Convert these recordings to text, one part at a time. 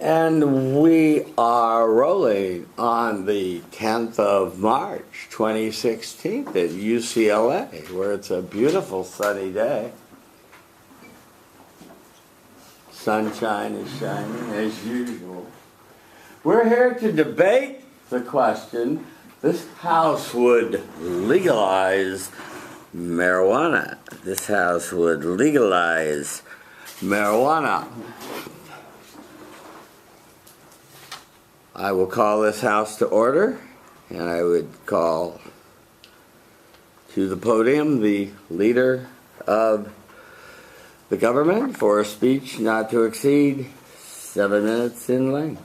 And we are rolling on the 10th of March, 2016 at UCLA, where it's a beautiful sunny day. Sunshine is shining as usual. We're here to debate the question, this House would legalize marijuana. This House would legalize marijuana. I will call this House to order, and I would call to the podium the leader of the government for a speech not to exceed 7 minutes in length.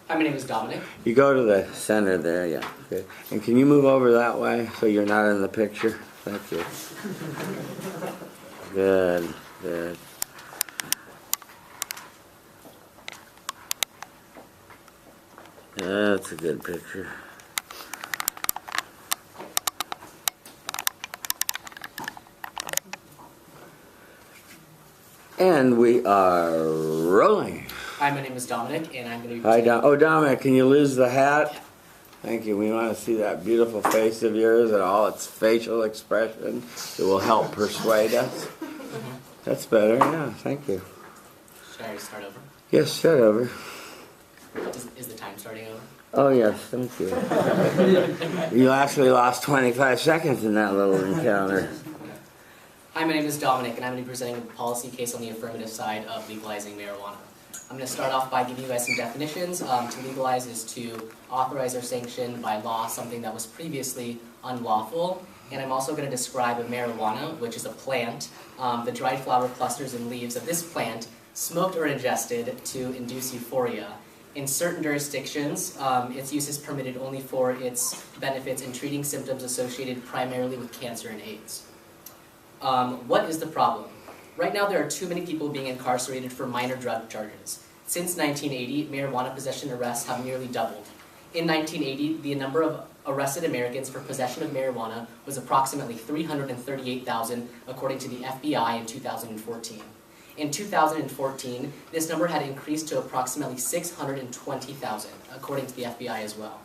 Hi, my name is Dominic. You go to the center there, yeah. Good. And can you move over that way so you're not in the picture? Thank you. Good, good. That's a good picture. And we are rolling. Hi, my name is Dominic, and I'm going to be... Hi, Dominic, can you lose the hat? Yeah. Thank you. We want to see that beautiful face of yours and all its facial expression. It will help persuade us. That's better, yeah. Thank you. Should I start over? Yes, start over. Is the time starting over? Oh, yes, thank you. You actually lost 25 seconds in that little encounter. Hi, my name is Dominic, and I'm going to be presenting a policy case on the affirmative side of legalizing marijuana. I'm going to start off by giving you guys some definitions. To legalize is to authorize or sanction by law something that was previously unlawful. And I'm also going to describe a marijuana, which is a plant, the dried flower clusters and leaves of this plant, smoked or ingested to induce euphoria. In certain jurisdictions, its use is permitted only for its benefits in treating symptoms associated primarily with cancer and AIDS. What is the problem? Right now there are too many people being incarcerated for minor drug charges. Since 1980, marijuana possession arrests have nearly doubled. In 1980, the number of arrested Americans for possession of marijuana was approximately 338,000, according to the FBI in 2014. In 2014, this number had increased to approximately 620,000, according to the FBI as well.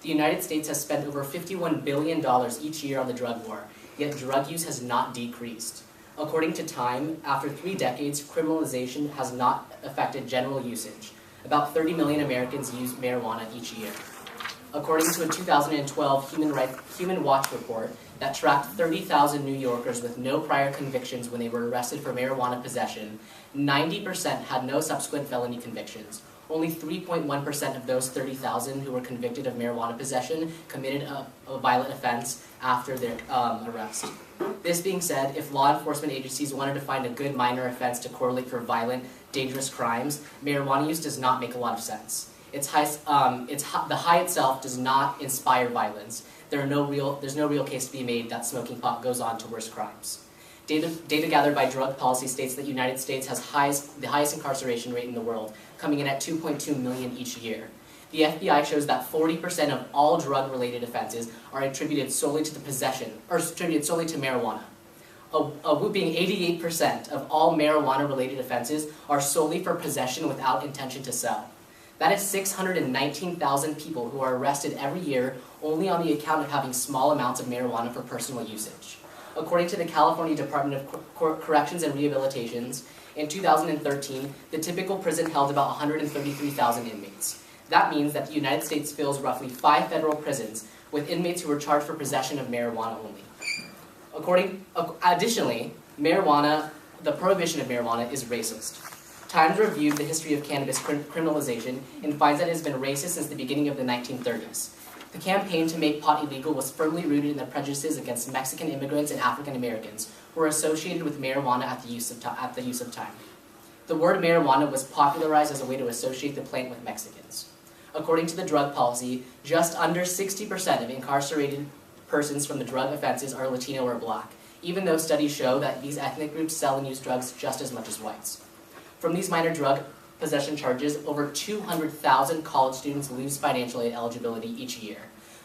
The United States has spent over $51 billion each year on the drug war, yet drug use has not decreased. According to Time, after 3 decades, criminalization has not affected general usage. About 30 million Americans use marijuana each year. According to a 2012 Human Watch report that tracked 30,000 New Yorkers with no prior convictions when they were arrested for marijuana possession, 90% had no subsequent felony convictions. Only 3.1% of those 30,000 who were convicted of marijuana possession committed a violent offense after their arrest. This being said, if law enforcement agencies wanted to find a good minor offense to correlate for violent, dangerous crimes, marijuana use does not make a lot of sense. The high itself does not inspire violence. There's no real case to be made that smoking pot goes on to worse crimes. Data gathered by Drug Policy states that the United States has the highest incarceration rate in the world, coming in at 2.2 million each year. The FBI shows that 40% of all drug-related offenses are attributed solely to marijuana. A whooping 88% of all marijuana-related offenses are solely for possession without intention to sell. That is 619,000 people who are arrested every year only on the account of having small amounts of marijuana for personal usage. According to the California Department of Corrections and Rehabilitations, in 2013, the typical prison held about 133,000 inmates. That means that the United States fills roughly 5 federal prisons with inmates who are charged for possession of marijuana only. Additionally, the prohibition of marijuana is racist. Times reviewed the history of cannabis criminalization and finds that it has been racist since the beginning of the 1930s. The campaign to make pot illegal was firmly rooted in the prejudices against Mexican immigrants and African Americans who were associated with marijuana at the use of time. The word marijuana was popularized as a way to associate the plant with Mexicans. According to the Drug Policy, just under 60% of incarcerated persons from the drug offenses are Latino or Black, even though studies show that these ethnic groups sell and use drugs just as much as whites. From these minor drug possession charges, over 200,000 college students lose financial aid eligibility each year.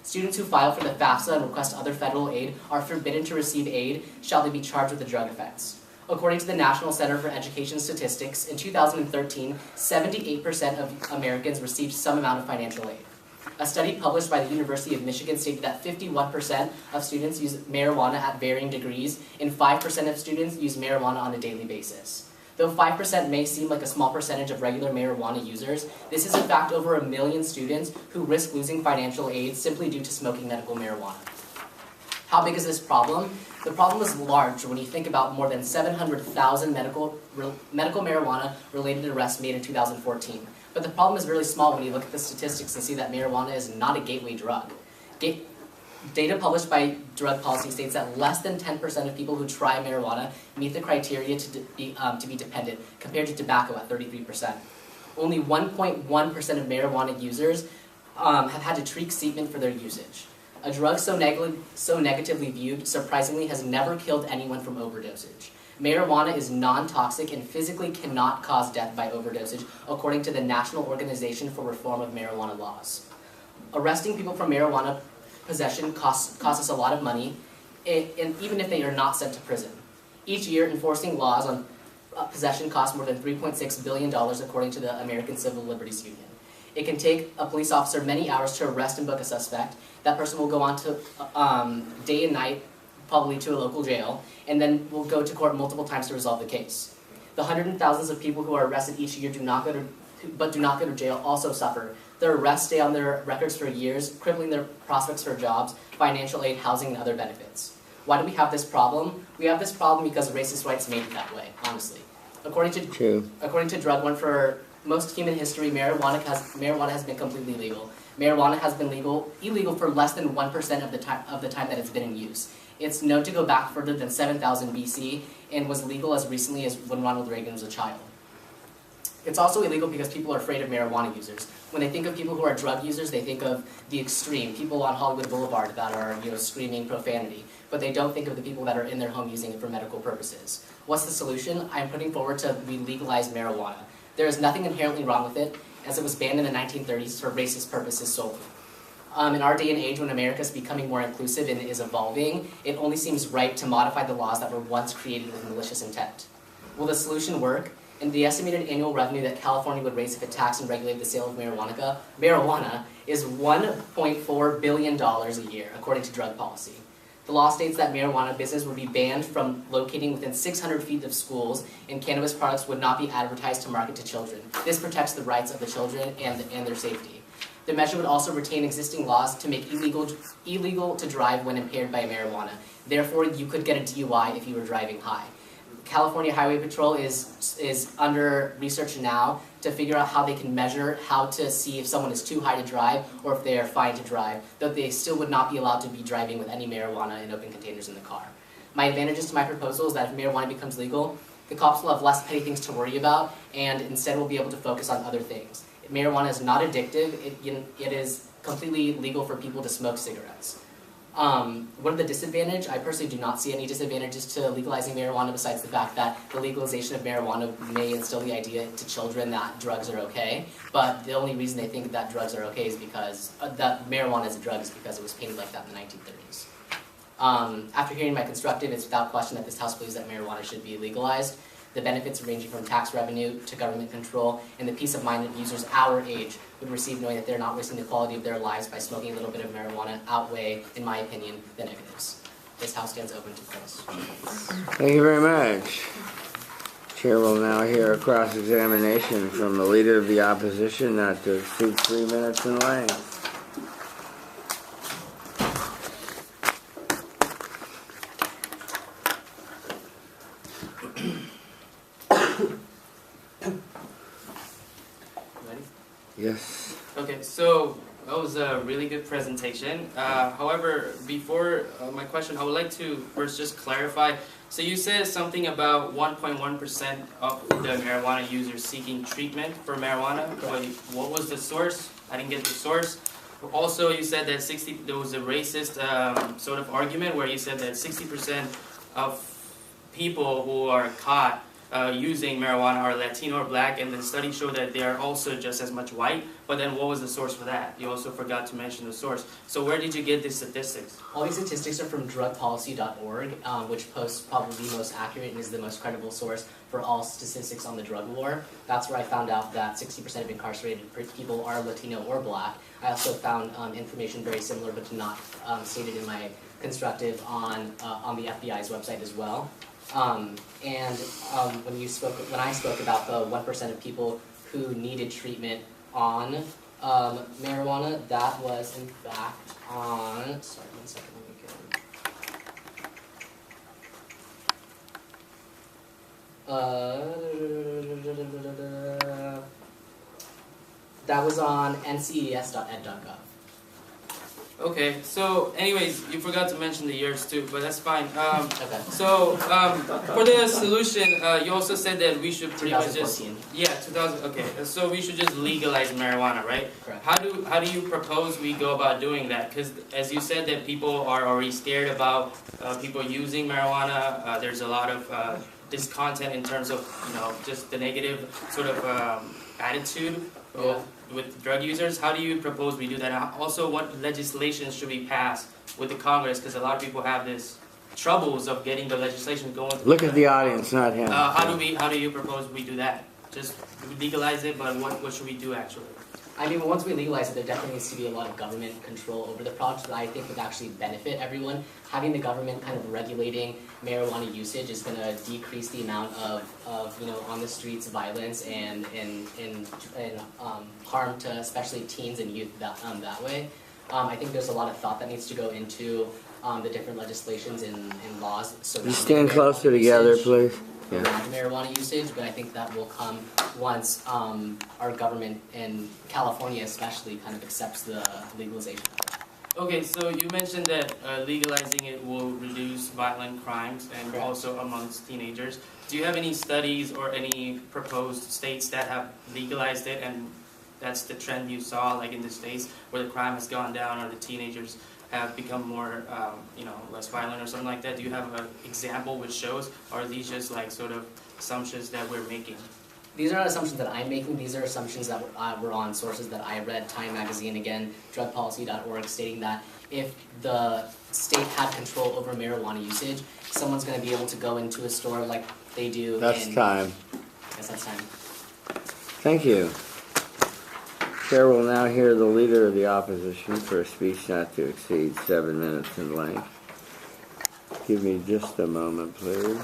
Students who file for the FAFSA and request other federal aid are forbidden to receive aid shall they be charged with a drug offense. According to the National Center for Education Statistics, in 2013, 78% of Americans received some amount of financial aid. A study published by the University of Michigan stated that 51% of students use marijuana at varying degrees, and 5% of students use marijuana on a daily basis. Though 5% may seem like a small percentage of regular marijuana users, this is in fact over 1 million students who risk losing financial aid simply due to smoking medical marijuana. How big is this problem? The problem is large when you think about more than 700,000 medical marijuana-related arrests made in 2014. But the problem is really small when you look at the statistics and see that marijuana is not a gateway drug. Data published by Drug Policy states that less than 10% of people who try marijuana meet the criteria to be dependent, compared to tobacco at 33%. Only 1.1% of marijuana users have had to treat treatment for their usage. A drug so negatively viewed, surprisingly, has never killed anyone from overdosage. Marijuana is non-toxic and physically cannot cause death by overdosage, according to the National Organization for Reform of Marijuana Laws. Arresting people for marijuana possession costs us a lot of money, and even if they are not sent to prison. Each year, enforcing laws on possession costs more than $3.6 billion, according to the American Civil Liberties Union. It can take a police officer many hours to arrest and book a suspect. That person will go on to day and night, probably to a local jail, and then will go to court multiple times to resolve the case. The hundreds and thousands of people who are arrested each year do not go to jail also suffer. Their arrests stay on their records for years, crippling their prospects for jobs, financial aid, housing, and other benefits. Why do we have this problem? We have this problem because racist whites made it that way, honestly. According to Drug One, for most human history, marijuana has been completely legal. Marijuana has been illegal for less than 1% of the time that it's been in use. It's known to go back further than 7000 BC and was legal as recently as when Ronald Reagan was a child. It's also illegal because people are afraid of marijuana users. When they think of people who are drug users, they think of the extreme, people on Hollywood Boulevard that are screaming profanity, but they don't think of the people that are in their home using it for medical purposes. What's the solution? I'm putting forward to legalize marijuana. There is nothing inherently wrong with it, as it was banned in the 1930s for racist purposes solely. In our day and age, when America is becoming more inclusive and is evolving, it only seems right to modify the laws that were once created with malicious intent. Will the solution work? In the estimated annual revenue that California would raise if it taxed and regulated the sale of marijuana is $1.4 billion a year, according to Drug Policy. The law states that marijuana business would be banned from locating within 600 feet of schools, and cannabis products would not be advertised to market to children. This protects the rights of the children and their safety. The measure would also retain existing laws to make illegal to drive when impaired by marijuana. Therefore, you could get a DUI if you were driving high. California Highway Patrol is under research now to figure out how they can measure how to see if someone is too high to drive or if they are fine to drive, though they still would not be allowed to be driving with any marijuana in open containers in the car. My advantages to my proposal is that if marijuana becomes legal, the cops will have less petty things to worry about and instead will be able to focus on other things. Marijuana is not addictive. It is completely legal for people to smoke cigarettes. What are the disadvantages? I personally do not see any disadvantages to legalizing marijuana besides the fact that the legalization of marijuana may instill the idea to children that drugs are okay, but the only reason they think that drugs are okay is because, that marijuana is a drug is because it was painted like that in the 1930s. After hearing my constructive, it's without question that this House believes that marijuana should be legalized. The benefits ranging from tax revenue to government control and the peace of mind that users our age would receive knowing that they're not wasting the quality of their lives by smoking a little bit of marijuana outweigh, in my opinion, the negatives. This House stands open to polls. Thank you very much. Chair will now hear a cross-examination from the Leader of the Opposition not to exceed 3 minutes in length. Yes. Okay, so that was a really good presentation. However, before my question, I would like to first just clarify. So you said something about 1.1% of the marijuana users seeking treatment for marijuana. What was the source? I didn't get the source. Also, you said that there was a racist sort of argument where you said that 60% of people who are caught using marijuana are Latino or Black, and the study showed that they are also just as much white. But then what was the source for that? You also forgot to mention the source. So where did you get these statistics? All these statistics are from drugpolicy.org, which posts probably the most accurate and is the most credible source for all statistics on the drug war. That's where I found out that 60% of incarcerated people are Latino or Black. I also found information very similar but not stated in my constructive on the FBI's website as well. When I spoke about the 1% of people who needed treatment on marijuana, that was in fact on, sorry, 1 second, let me get that was on nces.ed.gov. Okay, so anyways, you forgot to mention the years too, but that's fine. Okay. So for the solution, you also said that we should pretty much just 2014. Okay. So we should just legalize marijuana, right? Correct. How do you propose we go about doing that? Because as you said that people are already scared about people using marijuana. There's a lot of discontent in terms of just the negative sort of attitude. With drug users. How do you propose we do that? And also, what legislation should we pass with the Congress? Because a lot of people have this troubles of getting the legislation going. Look at the audience, not him. How do you propose we do that? Just legalize it, but what should we do actually? I mean, once we legalize it, there definitely needs to be a lot of government control over the product that I think would actually benefit everyone. Having the government kind of regulating marijuana usage is going to decrease the amount of on the streets violence and harm to especially teens and youth that way. I think there's a lot of thought that needs to go into the different legislations and laws. You stand closer together, please. Around marijuana usage, but I think that will come once our government in California especially kind of accepts the legalization. Okay, so you mentioned that legalizing it will reduce violent crimes and Correct. also amongst teenagers. Do you have any studies or any proposed states that have legalized it and that's the trend you saw, like in the states where the crime has gone down or the teenagers have become more, less violent or something like that? Do you have an example which shows, or are these just like sort of assumptions that we're making? These are not assumptions that I'm making. These are assumptions that were on sources that I read. Time Magazine, again, drugpolicy.org, stating that if the state had control over marijuana usage, someone's going to be able to go into a store like they do. That's time. I guess that's time. Thank you. Chair will now hear the Leader of the Opposition for a speech not to exceed 7 minutes in length. Give me just a moment, please.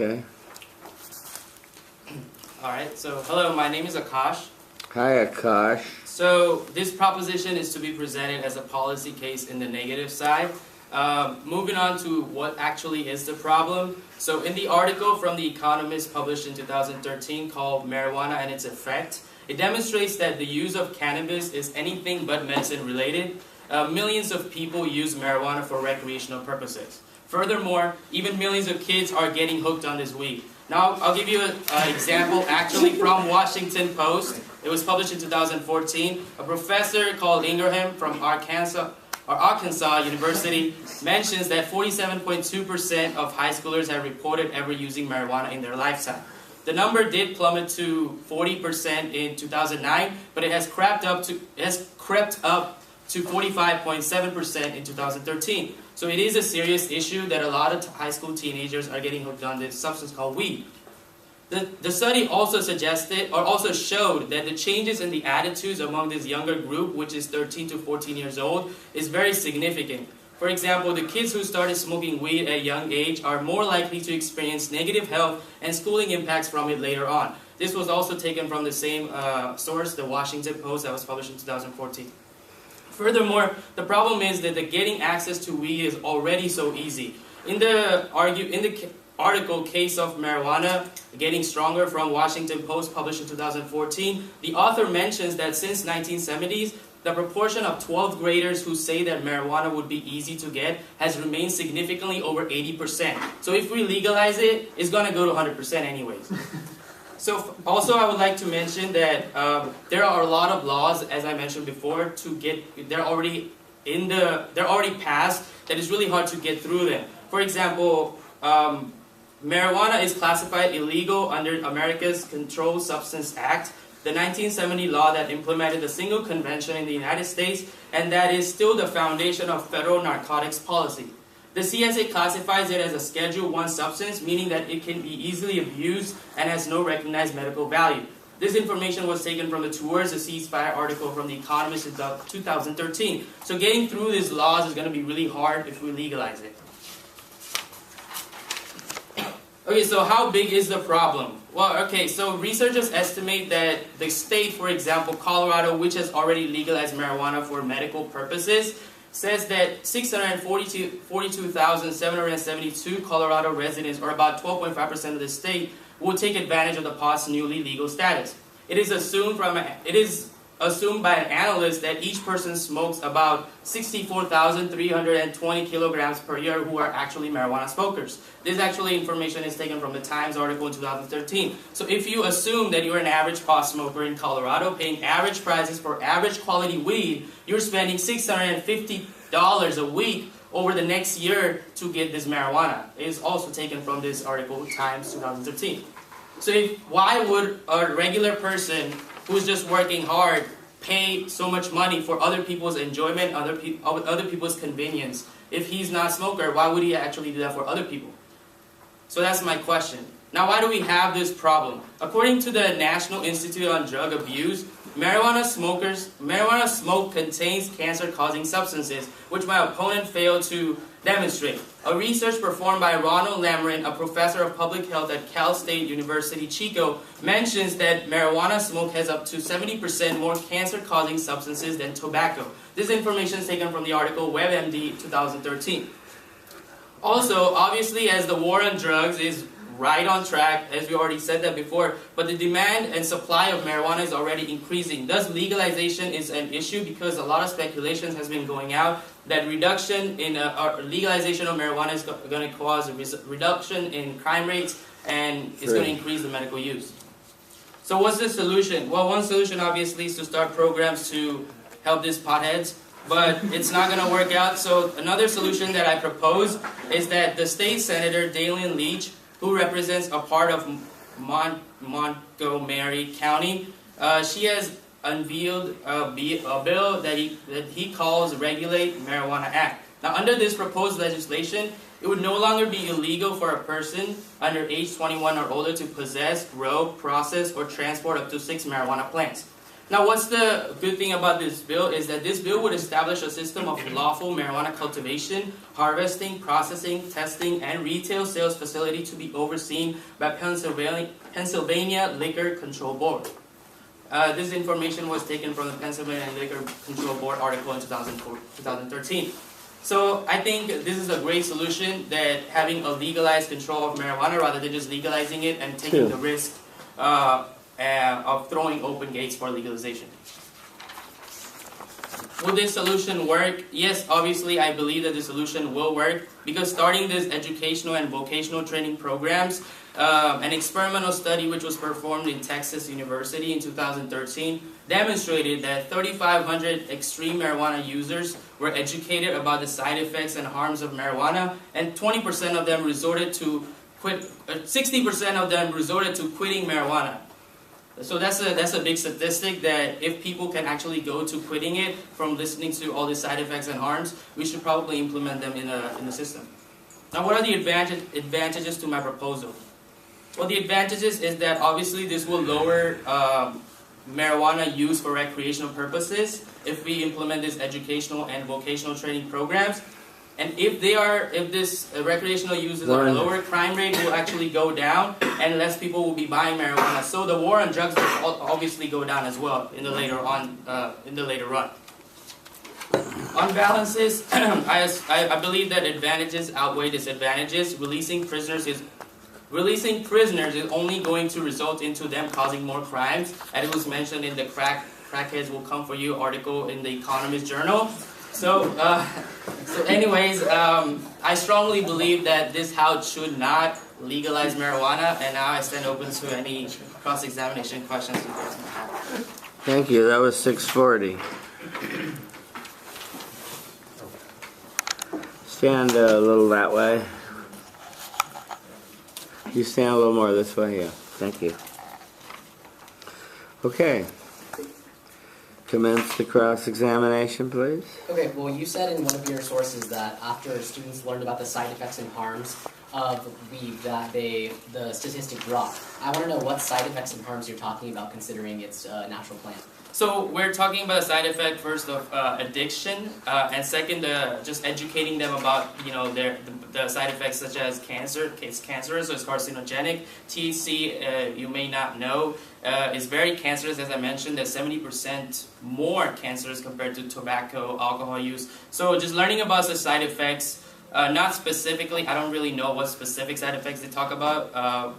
Okay. Alright, so hello, my name is Akash. Hi, Akash. So this proposition is to be presented as a policy case in the negative side. Moving on to what actually is the problem. So in the article from The Economist published in 2013 called Marijuana and Its Effect, it demonstrates that the use of cannabis is anything but medicine related. Millions of people use marijuana for recreational purposes. Furthermore, even millions of kids are getting hooked on this weed. Now, I'll give you an example actually from Washington Post. It was published in 2014. A professor called Ingraham from Arkansas University mentions that 47.2% of high schoolers have reported ever using marijuana in their lifetime. The number did plummet to 40% in 2009, but it has crept up to 45.7% in 2013. So it is a serious issue that a lot of high school teenagers are getting hooked on this substance called weed. The study also showed that the changes in the attitudes among this younger group, which is 13 to 14 years old, is very significant. For example, the kids who started smoking weed at a young age are more likely to experience negative health and schooling impacts from it later on. This was also taken from the same source, the Washington Post, that was published in 2014. Furthermore, the problem is that getting access to weed is already so easy. In the article Case of Marijuana Getting Stronger from Washington Post published in 2014, the author mentions that since 1970s, the proportion of 12th graders who say that marijuana would be easy to get has remained significantly over 80%. So if we legalize it, it's going to go to 100% anyways. So also I would like to mention that there are a lot of laws, as I mentioned before, they're already passed, that it's really hard to get through them. For example, marijuana is classified illegal under America's Controlled Substance Act, the 1970 law that implemented the single convention in the United States, and that is still the foundation of federal narcotics policy. The CSA classifies it as a Schedule I substance, meaning that it can be easily abused and has no recognized medical value. This information was taken from the Towards a Ceasefire article from The Economist in 2013. So getting through these laws is going to be really hard if we legalize it. Okay, so how big is the problem? Well, okay, so researchers estimate that the state, for example, Colorado, which has already legalized marijuana for medical purposes, says that 642,772 Colorado residents, or about 12.5% of the state, will take advantage of the pot's newly legal status. It is assumed by an analyst that each person smokes about 64,320 kilograms per year who are actually marijuana smokers. This actually information is taken from the Times article in 2013. So if you assume that you're an average pot smoker in Colorado paying average prices for average quality weed, you're spending $650 a week over the next year to get this marijuana. It is also taken from this article, Times 2013. So why would a regular person who's just working hard pay so much money for other people's enjoyment, other people's convenience? If he's not a smoker, why would he actually do that for other people? So that's my question. Now, why do we have this problem? According to the National Institute on Drug Abuse, marijuana smoke contains cancer-causing substances, which my opponent failed to demonstrate. A research performed by Ronald Lamrin, a professor of public health at Cal State University, Chico, mentions that marijuana smoke has up to 70% more cancer-causing substances than tobacco. This information is taken from the article WebMD 2013. Also, obviously, as the war on drugs is right on track, as we already said that before, but the demand and supply of marijuana is already increasing. Thus, legalization is an issue because a lot of speculation has been going out that reduction in legalization of marijuana is going to cause a reduction in crime rates and it's going to increase the medical use. So what's the solution? Well, one solution obviously is to start programs to help these potheads, but it's not going to work out. So another solution that I propose is that the state senator, Dalian Leach, who represents a part of Montgomery County, she has unveiled a bill that he calls Regulate Marijuana Act. Now, under this proposed legislation, it would no longer be illegal for a person under age 21 or older to possess, grow, process, or transport up to 6 marijuana plants. Now, what's the good thing about this bill is that this bill would establish a system of lawful marijuana cultivation, harvesting, processing, testing, and retail sales facility to be overseen by Pennsylvania Liquor Control Board. This information was taken from the Pennsylvania Liquor Control Board article in 2013. So I think this is a great solution, that having a legalized control of marijuana rather than just legalizing it and taking the risk of throwing open gates for legalization. Will this solution work? Yes, obviously I believe that the solution will work, because starting these educational and vocational training programs, an experimental study which was performed in Texas University in 2013 demonstrated that 3,500 extreme marijuana users were educated about the side effects and harms of marijuana, and 20% of them resorted to 60% of them resorted to quitting marijuana. So that's a big statistic, that if people can actually go to quitting it from listening to all the side effects and harms, we should probably implement them in the system. Now, what are the advantages to my proposal? Well, the advantages is that obviously this will lower marijuana use for recreational purposes if we implement these educational and vocational training programs. And if this recreational users are lower, crime rate will actually go down, and less people will be buying marijuana. So the war on drugs will obviously go down as well in the later run. On balances, I believe that advantages outweigh disadvantages. Releasing prisoners is only going to result into them causing more crimes, and it was mentioned in the crack Crackheads Will Come For You article in the Economist Journal. So anyways, I strongly believe that this house should not legalize marijuana, and now I stand open to any cross-examination questions you guys might have. Thank you. That was 6:40. Stand a little that way. You stand a little more this way, yeah. Thank you. Okay. Commence the cross-examination, please. Okay, well, you said in one of your sources that after students learned about the side effects and harms of weed, that the statistic dropped. I want to know what side effects and harms you're talking about, considering it's a natural plant. So we're talking about a side effect first of addiction, and second, just educating them about the side effects such as cancer. It's cancerous, so it's carcinogenic. THC, you may not know, is very cancerous. As I mentioned, there's 70% more cancerous compared to tobacco, alcohol use. So just learning about the side effects. Not specifically, I don't really know what specific side effects they talk about,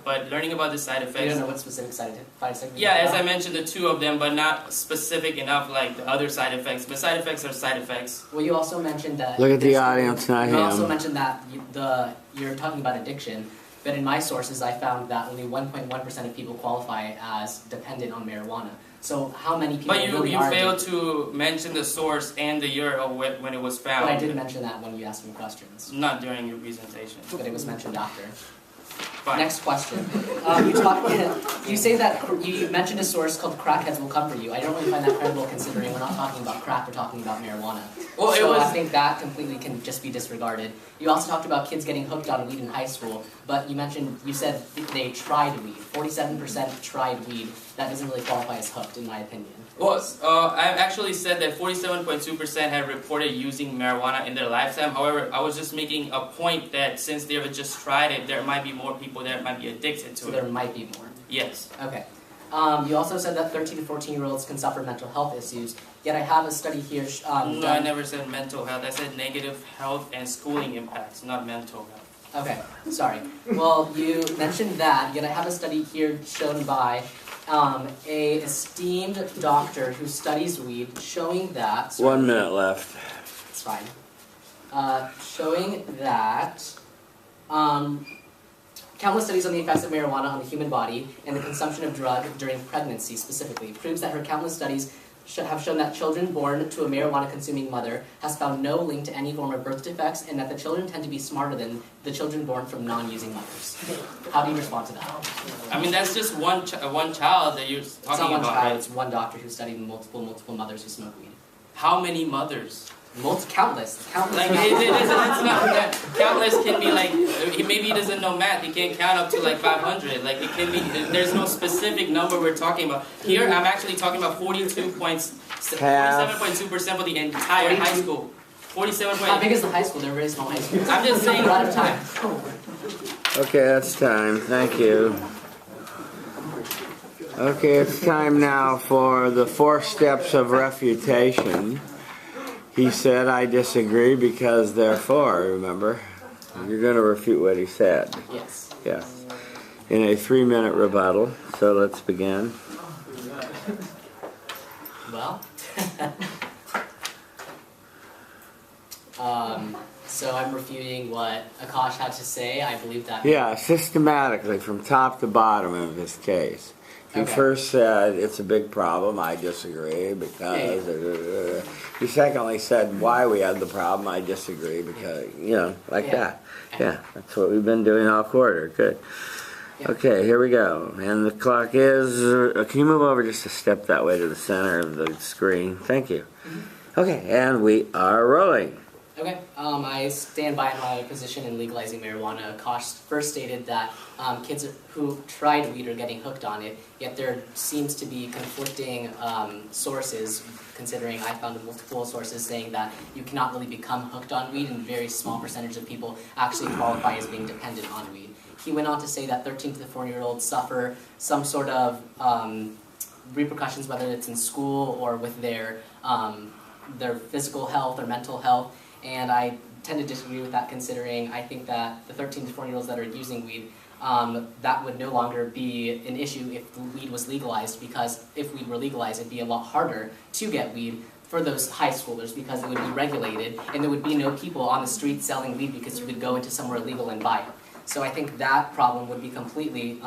but learning about the side effects. You don't know what specific side effects? Yeah, as I mentioned, the two of them, but not specific enough like the other side effects. But side effects are side effects. Well, you also mentioned that. Look at the audience, not him. You also mentioned that you're talking about addiction, but in my sources, I found that only 1.1% of people qualify as dependent on marijuana. So how many people? But you really are failed to mention the source and the year of when it was found. But I did mention that when you asked me questions. Not during your presentation. But it was mentioned after. Fine. Next question. You say that you mentioned a source called Crackheads Will Come For You. I don't really find that credible, considering we're not talking about crack, we're talking about marijuana. Well, so I think that completely can just be disregarded. You also talked about kids getting hooked on weed in high school, but you said they tried weed. 47% tried weed. That doesn't really qualify as hooked, in my opinion. Well, I actually said that 47.2% had reported using marijuana in their lifetime. However, I was just making a point that since they have just tried it, there might be more people that might be addicted to So it. there might be more. Yes. Okay. You also said that 13 to 14-year-olds can suffer mental health issues. Yet I have a study here. No, I never said mental health. I said negative health and schooling impacts, not mental health. Okay, sorry. Well, you mentioned that, yet I have a study here shown by a esteemed doctor who studies weed, showing that... 1 minute left. It's fine. Showing that countless studies on the effects of marijuana on the human body and the consumption of drug during pregnancy specifically proves that her countless studies have shown that children born to a marijuana-consuming mother has found no link to any form of birth defects, and that the children tend to be smarter than the children born from non-using mothers. How do you respond to that? I mean, that's just one child that you're talking about. It's not one child, right? it's one doctor who studied multiple mothers who smoke weed. How many mothers? Countless. Like, it's not that. Countless can be like, maybe he doesn't know math, he can't count up to like 500. Like, it can be, there's no specific number we're talking about. Here, I'm actually talking about 47.2% for the entire high school. 47. How big is the high school? They're very small high schools. I'm just saying. We're out of time. Okay, that's time. Thank you. Okay, it's time now for the 4 steps of refutation. He said, I disagree because therefore, remember, you're going to refute what he said. Yes. Yes. In a 3-minute rebuttal. So let's begin. Well, so I'm refuting what Akash had to say. I believe that. Yeah, systematically from top to bottom of his case. He Okay. first said it's a big problem. I disagree because. He secondly said why we had the problem. I disagree because like Yeah. that. Yeah, that's what we've been doing all quarter. Good. Yeah. Okay, here we go. And the clock is. Can you move over just a step that way to the center of the screen? Thank you. Okay, and we are rolling. Okay, I stand by my position in legalizing marijuana. Akash first stated that kids who tried weed are getting hooked on it, yet there seems to be conflicting sources, considering I found multiple sources saying that you cannot really become hooked on weed, and a very small percentage of people actually qualify as being dependent on weed. He went on to say that 13 to 14-year-olds suffer some sort of repercussions, whether it's in school or with their physical health or mental health. And I tend to disagree with that, considering I think that the 13 to 14-year-olds that are using weed that would no longer be an issue if weed was legalized, because if weed were legalized, it'd be a lot harder to get weed for those high schoolers because it would be regulated and there would be no people on the street selling weed because you could go into somewhere illegal and buy it. So I think that problem would be completely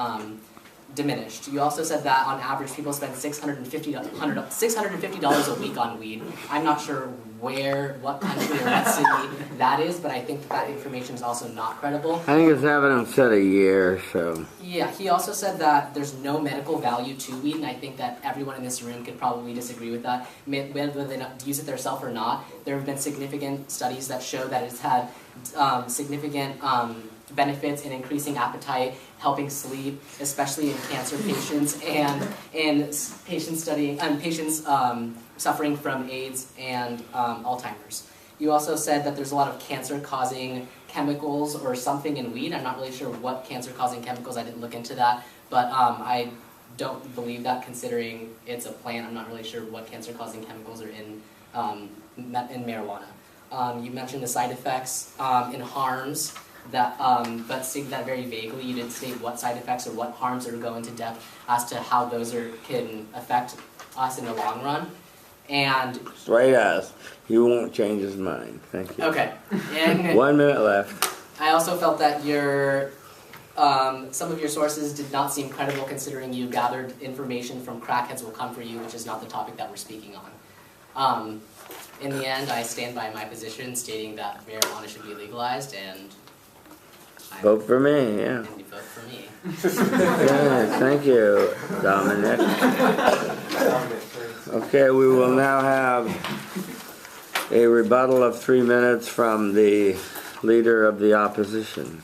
diminished. You also said that on average people spend $650 a week on weed. I'm not sure what country or what city that is, but I think that information is also not credible. I think it's evidence said a year, so. Yeah, he also said that there's no medical value to weed, and I think that everyone in this room could probably disagree with that. Whether they use it themselves or not, there have been significant studies that show that it's had significant benefits in increasing appetite, helping sleep, especially in cancer patients and in patients suffering from AIDS and Alzheimer's. You also said that there's a lot of cancer-causing chemicals or something in weed. I'm not really sure what cancer-causing chemicals. I didn't look into that, but I don't believe that considering it's a plant. I'm not really sure what cancer-causing chemicals are in marijuana. You mentioned the side effects and harms. But stated that very vaguely. You didn't state what side effects or what harms or go into depth as to how those can affect us in the long run. And Straight as. He won't change his mind. Thank you. okay, and 1 minute left. I also felt that some of your sources did not seem credible considering you gathered information from crackheads will come for you, which is not the topic that we're speaking on. In the end, I stand by my position stating that marijuana should be legalized, and Vote for me, yeah. And you vote for me. Yeah, thank you, Dominic. Okay, we will now have a rebuttal of 3 minutes from the leader of the opposition.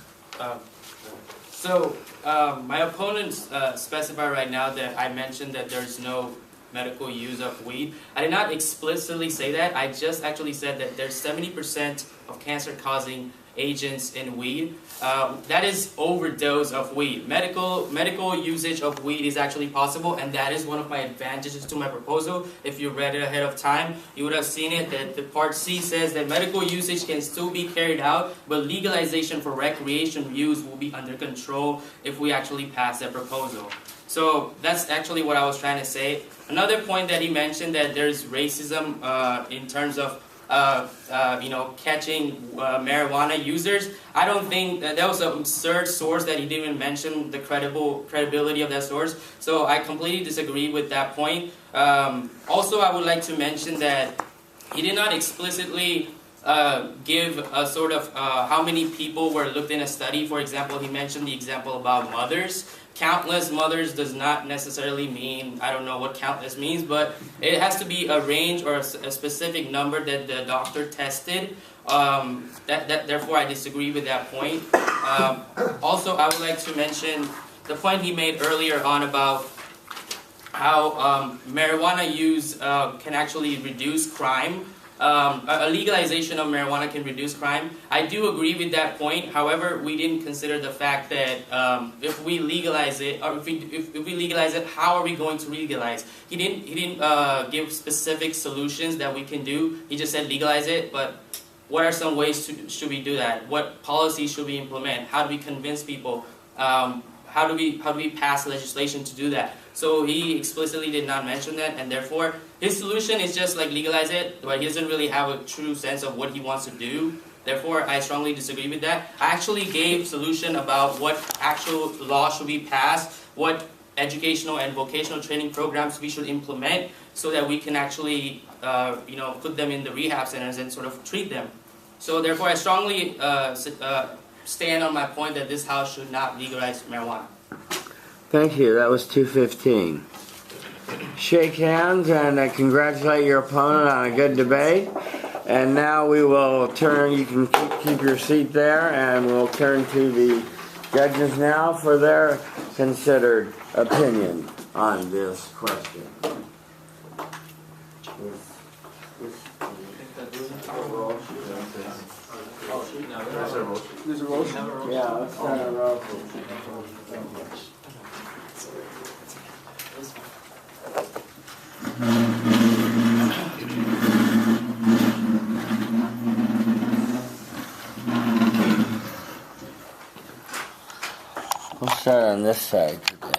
My opponents specify right now that I mentioned that there's no medical use of weed. I did not explicitly say that. I just actually said that there's 70% of cancer-causing agents in weed. That is overdose of weed. Medical usage of weed is actually possible, and that is one of my advantages to my proposal. If you read it ahead of time, you would have seen it that the Part C says that medical usage can still be carried out, but legalization for recreation use will be under control if we actually pass that proposal. So that's actually what I was trying to say. Another point that he mentioned, that there's racism in terms of catching marijuana users. I don't think that was an absurd source that he didn't even mention the credibility of that source. So I completely disagree with that point. Also, I would like to mention that he did not explicitly give a sort of how many people were looked in a study. For example, he mentioned the example about mothers. Countless mothers does not necessarily mean, I don't know what countless means, but it has to be a range or a specific number that the doctor tested. Therefore, I disagree with that point. Also, I would like to mention the point he made earlier on about how marijuana use can actually reduce crime. A legalization of marijuana can reduce crime. I do agree with that point. However, we didn't consider the fact that if we legalize it, or if we legalize it, how are we going to legalize? He didn't give specific solutions that we can do. He just said legalize it. But what are some ways should we do that? What policies should we implement? How do we convince people? How do we pass legislation to do that? So he explicitly did not mention that, and therefore his solution is just like legalize it, but he doesn't really have a true sense of what he wants to do. Therefore, I strongly disagree with that. I actually gave solution about what actual law should be passed, what educational and vocational training programs we should implement, so that we can actually put them in the rehab centers and sort of treat them. So therefore, I strongly stand on my point that this House should not legalize marijuana. Thank you. That was 2:15. Shake hands and congratulate your opponent on a good debate. And now we will turn, you can keep your seat there, and we'll turn to the judges now for their considered opinion on this question. There's a motion. Yeah, let's start a roll. start on this side today.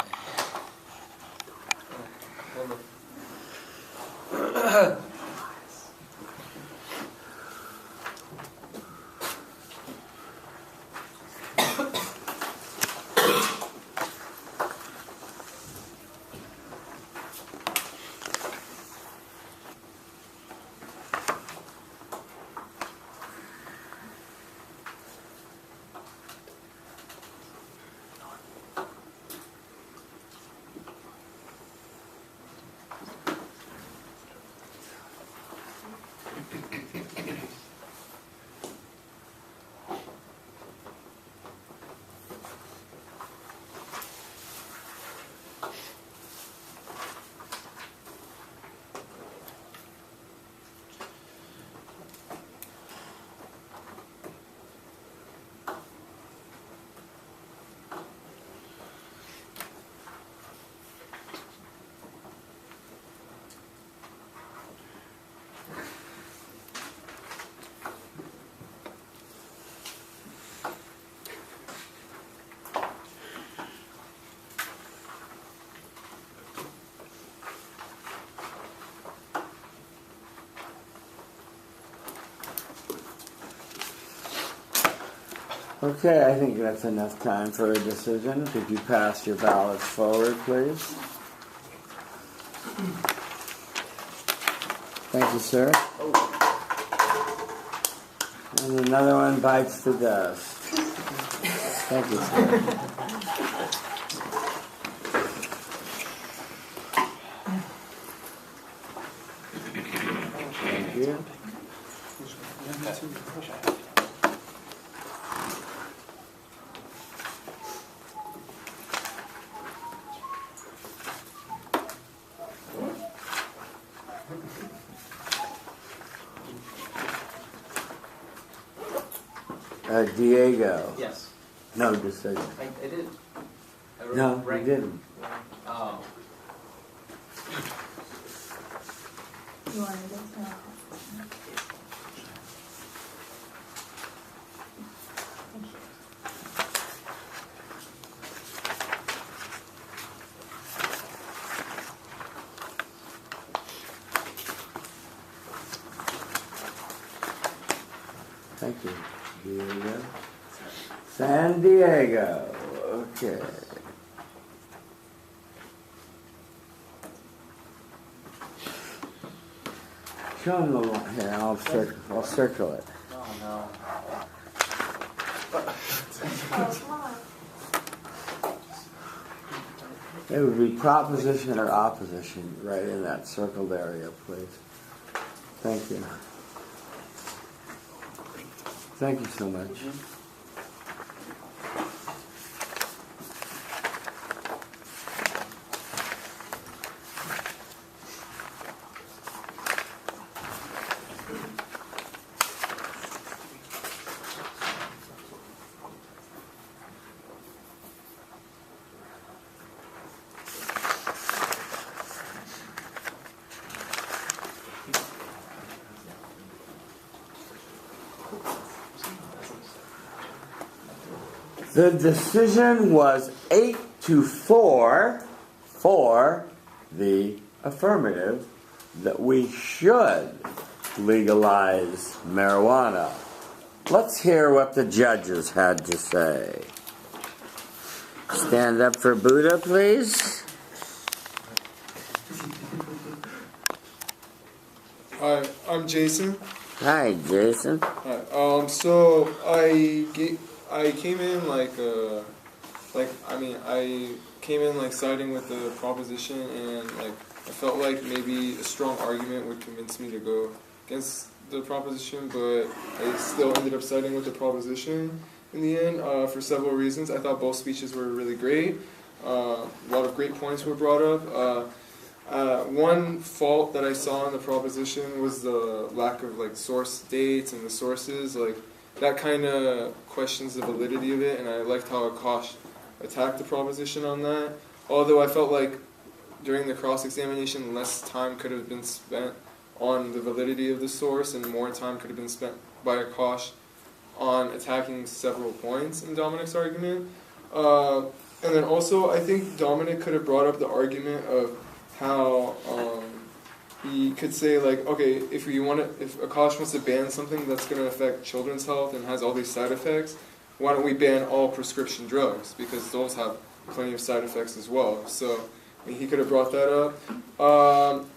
Okay, I think that's enough time for a decision. Could you pass your ballots forward, please? Thank you, sir. And another one bites the dust. Thank you, sir. Thank you. Diego. Yes. No decision. I did. I wrote No, right. you didn't. Oh. You wanted this now? Thank you. Thank you. Diego. San Diego. Okay. Show him the one here. I'll circle it. Oh no. Oh, come on. It would be proposition or opposition right in that circled area, please. Thank you. Thank you so much. The decision was 8-4 for the affirmative that we should legalize marijuana. Let's hear what the judges had to say. Stand up for Buddha, please. Hi, I'm Jason. Hi, Jason. Hi. So I came in I came in siding with the proposition, and I felt like maybe a strong argument would convince me to go against the proposition, but I still ended up siding with the proposition in the end for several reasons. I thought both speeches were really great. A lot of great points were brought up. One fault that I saw in the proposition was the lack of source dates and the sources. That kind of questions the validity of it, and I liked how Akash attacked the proposition on that. Although I felt like during the cross-examination, less time could have been spent on the validity of the source, and more time could have been spent by Akash on attacking several points in Dominic's argument. And then also, I think Dominic could have brought up the argument of how he could say like, okay, if Akash wants to ban something that's going to affect children's health and has all these side effects, why don't we ban all prescription drugs, because those have plenty of side effects as well. So he could have brought that up.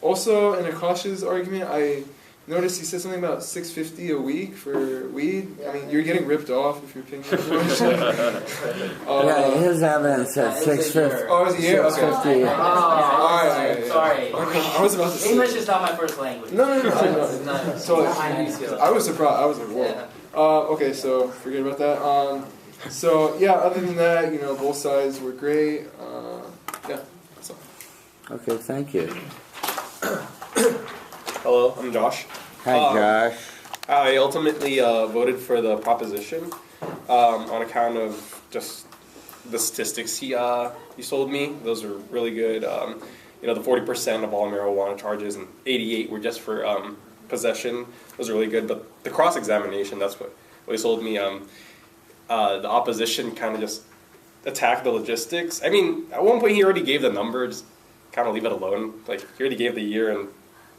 Also, in Akash's argument, I noticed he said something about $6.50 a week for weed. I mean, you're getting ripped off if you're paying that much. Yeah, his evidence said $6.50. Oh, is it? Yeah, okay. $6.50. Alright, Sorry. I was about to say. English is not my first language. No. So I I was surprised. I was like, whoa. Okay, so forget about that. So yeah, other than that, both sides were great. Yeah, that's all. Okay, thank you. Hello, I'm Josh. Hi, Josh. I ultimately voted for the proposition on account of just the statistics he sold me. Those are really good. The 40% of all marijuana charges and 88 were just for possession. Those are really good. But the cross-examination, that's what he sold me. The opposition kind of just attacked the logistics. I mean, at one point he already gave the number. Just kind of leave it alone. Like, he already gave the year and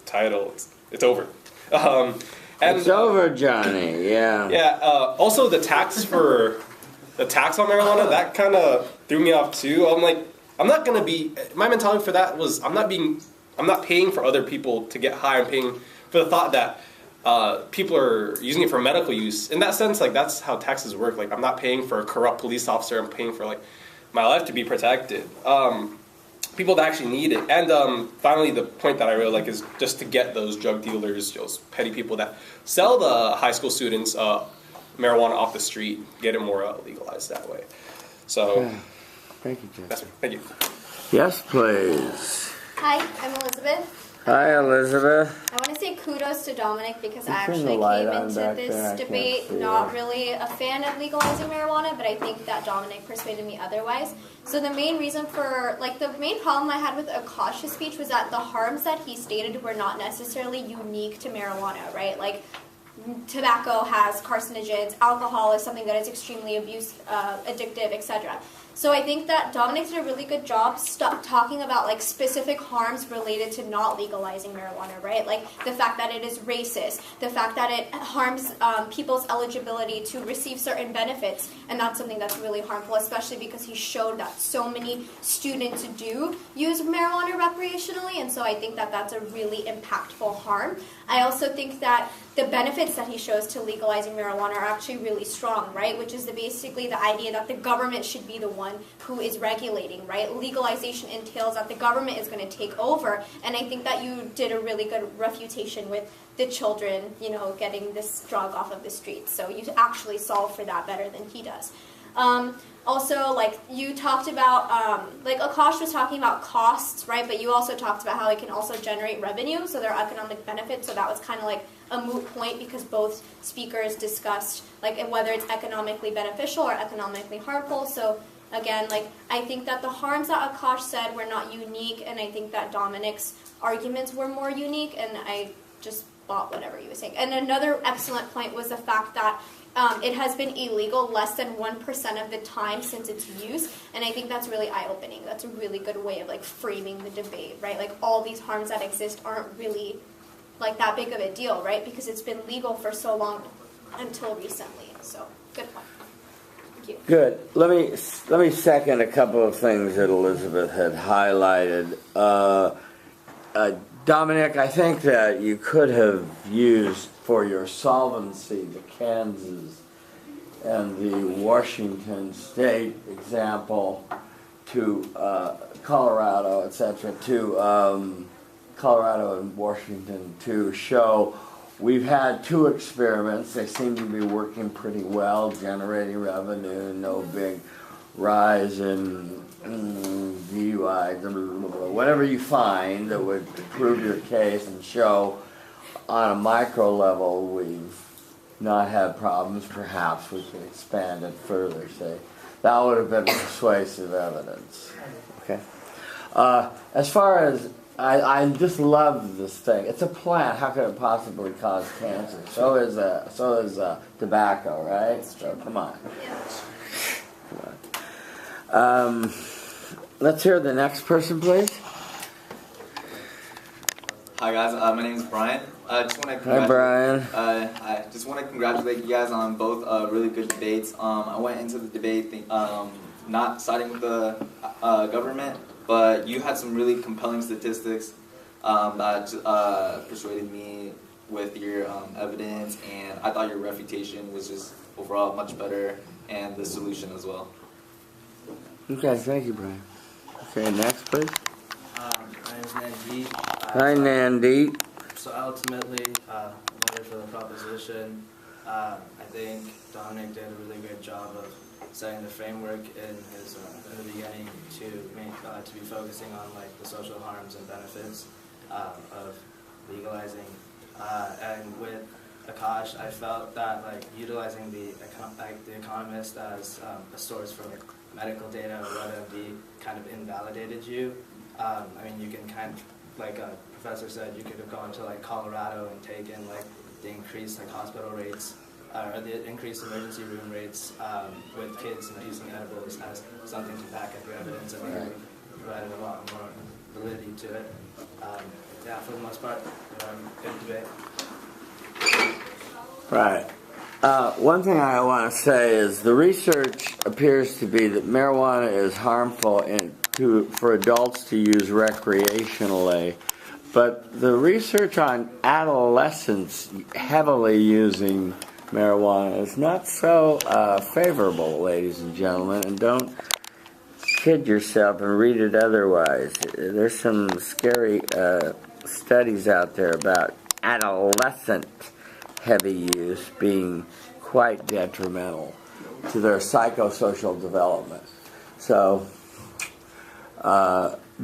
title. It's over. And It's over, Johnny. Yeah. yeah. Also, the tax on marijuana, that kind of threw me off too. I'm like, I'm not gonna be. My mentality for that was I'm not paying for other people to get high. I'm paying for the thought that people are using it for medical use. In that sense, like that's how taxes work. Like I'm not paying for a corrupt police officer. I'm paying for like my life to be protected. People that actually need it. And finally, the point that I really like is just to get those drug dealers, those petty people that sell the high school students marijuana off the street, get it more legalized that way. So, Okay. Thank you, Josh. that's it. Thank you. Yes, please. Hi, I'm Elizabeth. Hi, Elizabeth. I want to say kudos to Dominic because I Turn the actually light came on into back this there. I can't debate see not it. really a fan of legalizing marijuana, but I think that Dominic persuaded me otherwise. So the main reason for, the main problem I had with Akash's speech was that the harms that he stated were not necessarily unique to marijuana, right? Like, tobacco has carcinogens, alcohol is something that is extremely addictive, etc. So I think that Dominic did a really good job talking about specific harms related to not legalizing marijuana, right? Like the fact that it is racist, the fact that it harms people's eligibility to receive certain benefits, and that's something that's really harmful, especially because he showed that so many students do use marijuana recreationally, and so I think that that's a really impactful harm. I also think that the benefits that he shows to legalizing marijuana are actually really strong, right? Which is basically the idea that the government should be the one who is regulating, right? Legalization entails that the government is going to take over, and I think that you did a really good refutation with the children, getting this drug off of the streets. So you actually solve for that better than he does. Also, you talked about, Akash was talking about costs, right? But you also talked about how it can also generate revenue, so there are economic benefits. So that was kind of like a moot point because both speakers discussed whether it's economically beneficial or economically harmful. So again, I think that the harms that Akash said were not unique, and I think that Dominic's arguments were more unique, and I just bought whatever he was saying. And another excellent point was the fact that it has been illegal less than 1% of the time since its use, and I think that's really eye-opening. That's a really good way of framing the debate, right? All these harms that exist aren't really that big of a deal, right? Because it's been legal for so long until recently. So, good point. Thank you. Good. Let me second a couple of things that Elizabeth had highlighted. Dominic, I think that you could have used for your solvency the Kansas and the Washington State example to Colorado, etc., to Colorado and Washington to show we've had two experiments. They seem to be working pretty well, generating revenue, no big rise in DUI, whatever you find that would prove your case and show on a micro level we've not had problems. Perhaps we could expand it further, say. That would have been persuasive evidence. Okay. As far as I just love this thing. It's a plant. How could it possibly cause cancer? So is tobacco, right? So come on. Let's hear the next person, please. Hi guys, my name is Brian. I just want to Hi, Brian. I just want to congratulate you guys on both really good debates. I went into the debate not siding with the government, but you had some really compelling statistics that persuaded me with your evidence, and I thought your refutation was just overall much better, and the solution as well. Okay, thank you, Brian. Okay, next, please. My name is Nandit. Hi, Nandit. So ultimately, voted for the proposition. I think Dominic did a really great job of setting the framework in the beginning to be focusing on like the social harms and benefits of legalizing. And with Akash, I felt that like utilizing the Economist as a source for like medical data or WebMD kind of invalidated you. I mean, you can kind of, like a professor said, you could have gone to like Colorado and taken like the increased like hospital rates or the increased emergency room rates with kids and using edibles as something to back up your evidence, and it provided a lot more validity to it. Yeah, for the most part, good debate. Right. One thing I want to say is the research appears to be that marijuana is harmful for adults to use recreationally, but the research on adolescents heavily using marijuana is not so favorable, ladies and gentlemen, and don't kid yourself and read it otherwise. There's some scary studies out there about adolescent heavy use being quite detrimental to their psychosocial development. So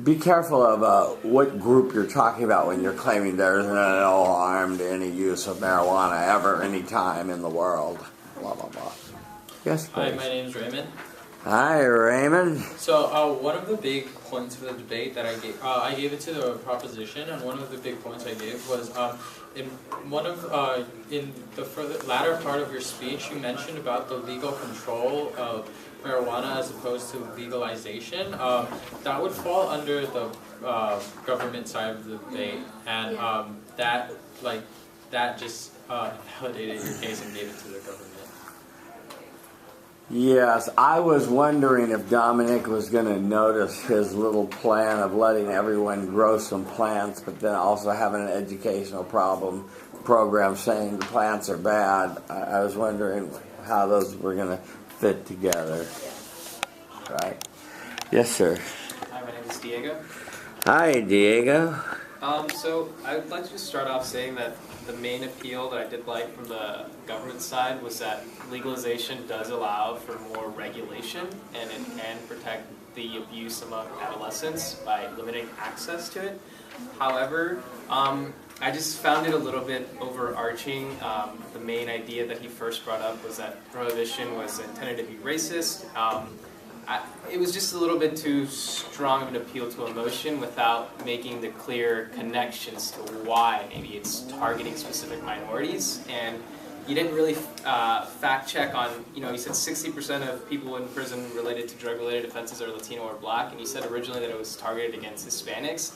be careful of what group you're talking about when you're claiming there's no harm to any use of marijuana ever, any time in the world. Blah, blah, blah. Yes, please. Hi, my name's Raymond. Hi, Raymond. So one of the big points of the debate that I gave it to the proposition, and one of the big points I gave was in the latter part of your speech, you mentioned about the legal control of marijuana as opposed to legalization. That would fall under the government side of the debate, and that just validated your case and gave it to the government. Yes, I was wondering if Dominic was going to notice his little plan of letting everyone grow some plants, but then also having an educational program saying the plants are bad. I was wondering how those were going to fit together. Right? Yes, sir. Hi, my name is Diego. Hi, Diego. So I would like to just start off saying that the main appeal that I did like from the government side was that legalization does allow for more regulation, and it can protect the abuse among adolescents by limiting access to it. However, I just found it a little bit overarching. The main idea that he first brought up was that prohibition was intended to be racist. It was just a little bit too strong of an appeal to emotion without making the clear connections to why maybe it's targeting specific minorities. And you didn't really fact check on, you said 60% of people in prison related to drug-related offenses are Latino or Black, and you said originally that it was targeted against Hispanics.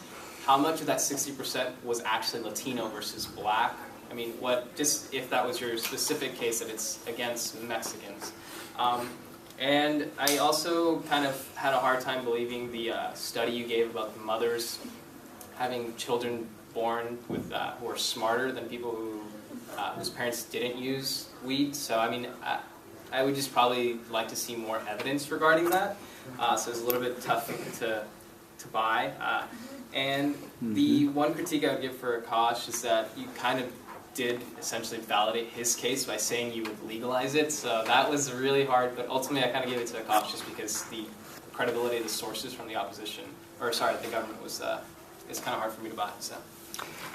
How much of that 60% was actually Latino versus Black? I mean, just if that was your specific case that it's against Mexicans. And I also kind of had a hard time believing the study you gave about the mothers having children born with who are smarter than people whose parents didn't use weed. So I mean, I would just probably like to see more evidence regarding that. So it's a little bit tough to buy. And the one critique I would give for Akash is that you kind of did essentially validate his case by saying you would legalize it. So that was really hard, but ultimately I kind of gave it to Akash just because the credibility of the sources from the opposition, the government was, it's kind of hard for me to buy, so.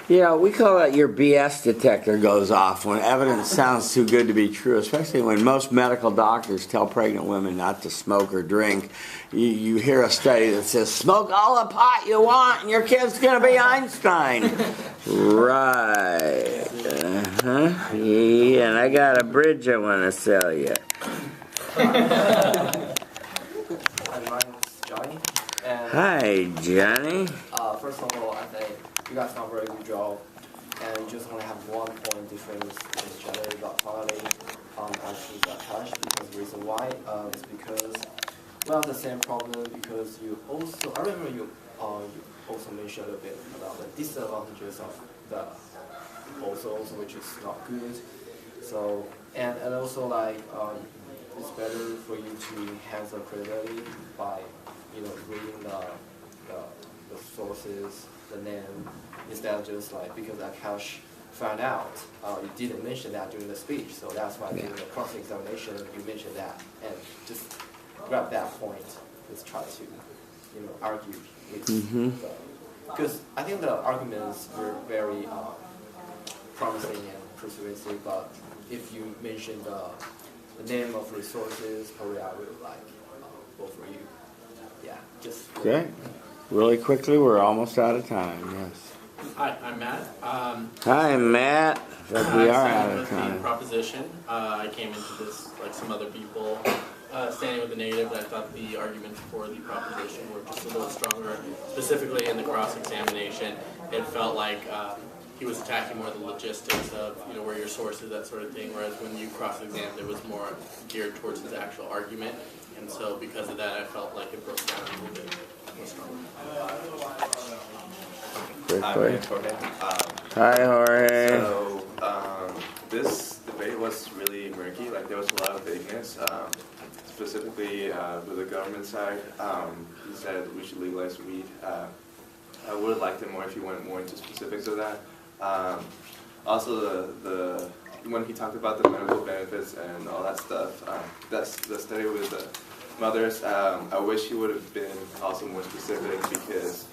Yeah, we call that your BS detector goes off when evidence sounds too good to be true, especially when most medical doctors tell pregnant women not to smoke or drink. You hear a study that says, smoke all the pot you want and your kid's going to be Einstein. Right. Yeah, and I got a bridge I want to sell you. My Hi, Johnny. First of all, I think you guys done a very good job, and you just only have 1 point difference in each other. But finally, I choose that cash because the reason why is because we have the same problem. Because you also, I remember you also mentioned a bit about the disadvantages of the also which is not good. So and also like it's better for you to enhance the credibility by reading the sources, the name, instead of just like because Akash found out you didn't mention that during the speech, so that's why during the cross-examination you mentioned that and just grab that point. Let's try to argue with because I think the arguments were very promising and persuasive, but if you mention the name of resources, probably I would like vote for you. Yeah, just Okay. Really quickly, we're almost out of time. Yes. Hi, I'm Matt. Hi, Matt. But we are out of with the time. proposition. I came into this like some other people, standing with the negative, but I thought the arguments for the proposition were just a little stronger. Specifically in the cross-examination, it felt like he was attacking more the logistics of where your source is, that sort of thing. Whereas when you cross-examined, it was more geared towards his actual argument. And so because of that, I felt like it broke down a little bit more strongly. Quickly. Hi, Jorge. So, this debate was really murky. Like, there was a lot of vagueness. Specifically, with the government side, he said we should legalize weed. I would have liked it more if he went more into specifics of that. Also, the when he talked about the medical benefits and all that stuff, that's the study with the mothers. I wish he would have been also more specific because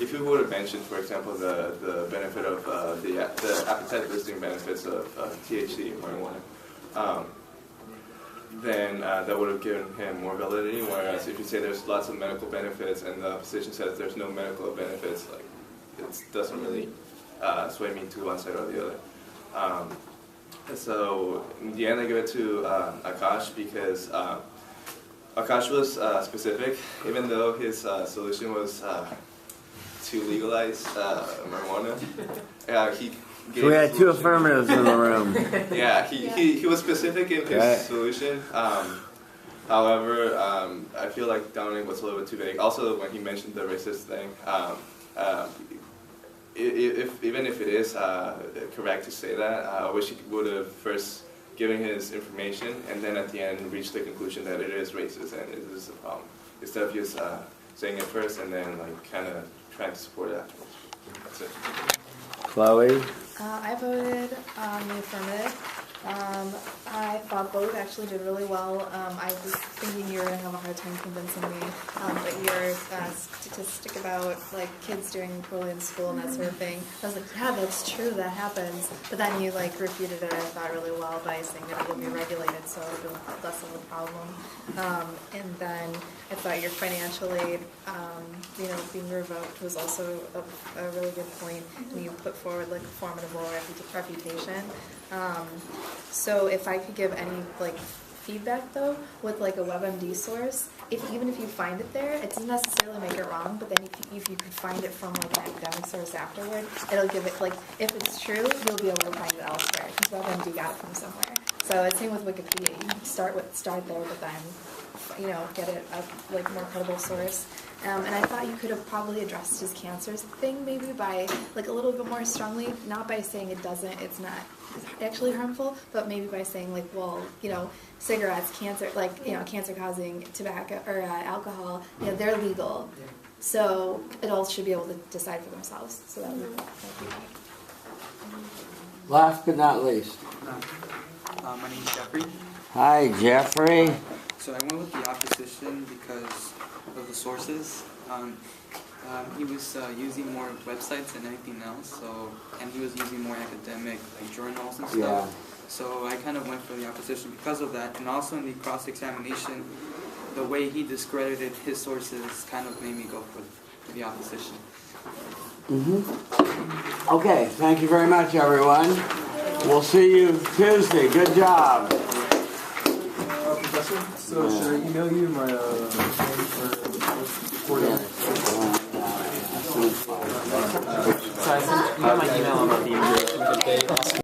if he would have mentioned, for example, the benefit of the appetite boosting benefits of THC marijuana, then that would have given him more validity. Whereas if you say there's lots of medical benefits and the opposition says there's no medical benefits, like it doesn't really sway me to one side or the other. So in the end, I give it to Akash because Akash was specific, even though his solution was to legalize marijuana. We had two affirmatives in the room. Yeah, he was specific in his solution. However, I feel like Dominic was a little bit too vague. Also, when he mentioned the racist thing, even if it is correct to say that, I wish he would have first given his information and then at the end reached the conclusion that it is racist and it is a problem. Instead of just saying it first and then like kind of trying to support it afterwards. That's it. Chloe? I voted on the affirmative. I thought both actually did really well. I was thinking you were going to have a hard time convincing me, but your statistic about like kids doing poorly in school and that sort of thing, I was like, yeah, that's true, that happens. But then you like refuted it, I thought, really well by saying that it will be regulated, so it will be less of a problem. And then I thought your financial aid, being revoked was also a really good point. And you put forward like a formidable reputation. So if I could give any like feedback though, with like a WebMD source, even if you find it there, it doesn't necessarily make it wrong, but then if you could find it from like an academic source afterward, it'll give it like, if it's true, you'll be able to find it elsewhere, because WebMD got it from somewhere. So it's same with Wikipedia, you can start there, but then, get it a like more credible source. And I thought you could have probably addressed his cancer thing maybe by like a little bit more strongly, not by saying it's not actually harmful, but maybe by saying like, well, cigarettes, cancer, like, cancer-causing tobacco or alcohol, they're legal. So adults should be able to decide for themselves. So that would be good. Last but not least. My name is Jeffrey. Hi, Jeffrey. So I went with the opposition because of the sources. He was using more websites than anything else, and he was using more academic like journals and stuff. Yeah. So I kind of went for the opposition because of that, and also in the cross-examination, the way he discredited his sources kind of made me go for the opposition. Okay, thank you very much, everyone. We'll see you Tuesday. Good job. question? So should I email you my Yeah. So I sent you my email about the immigration debate.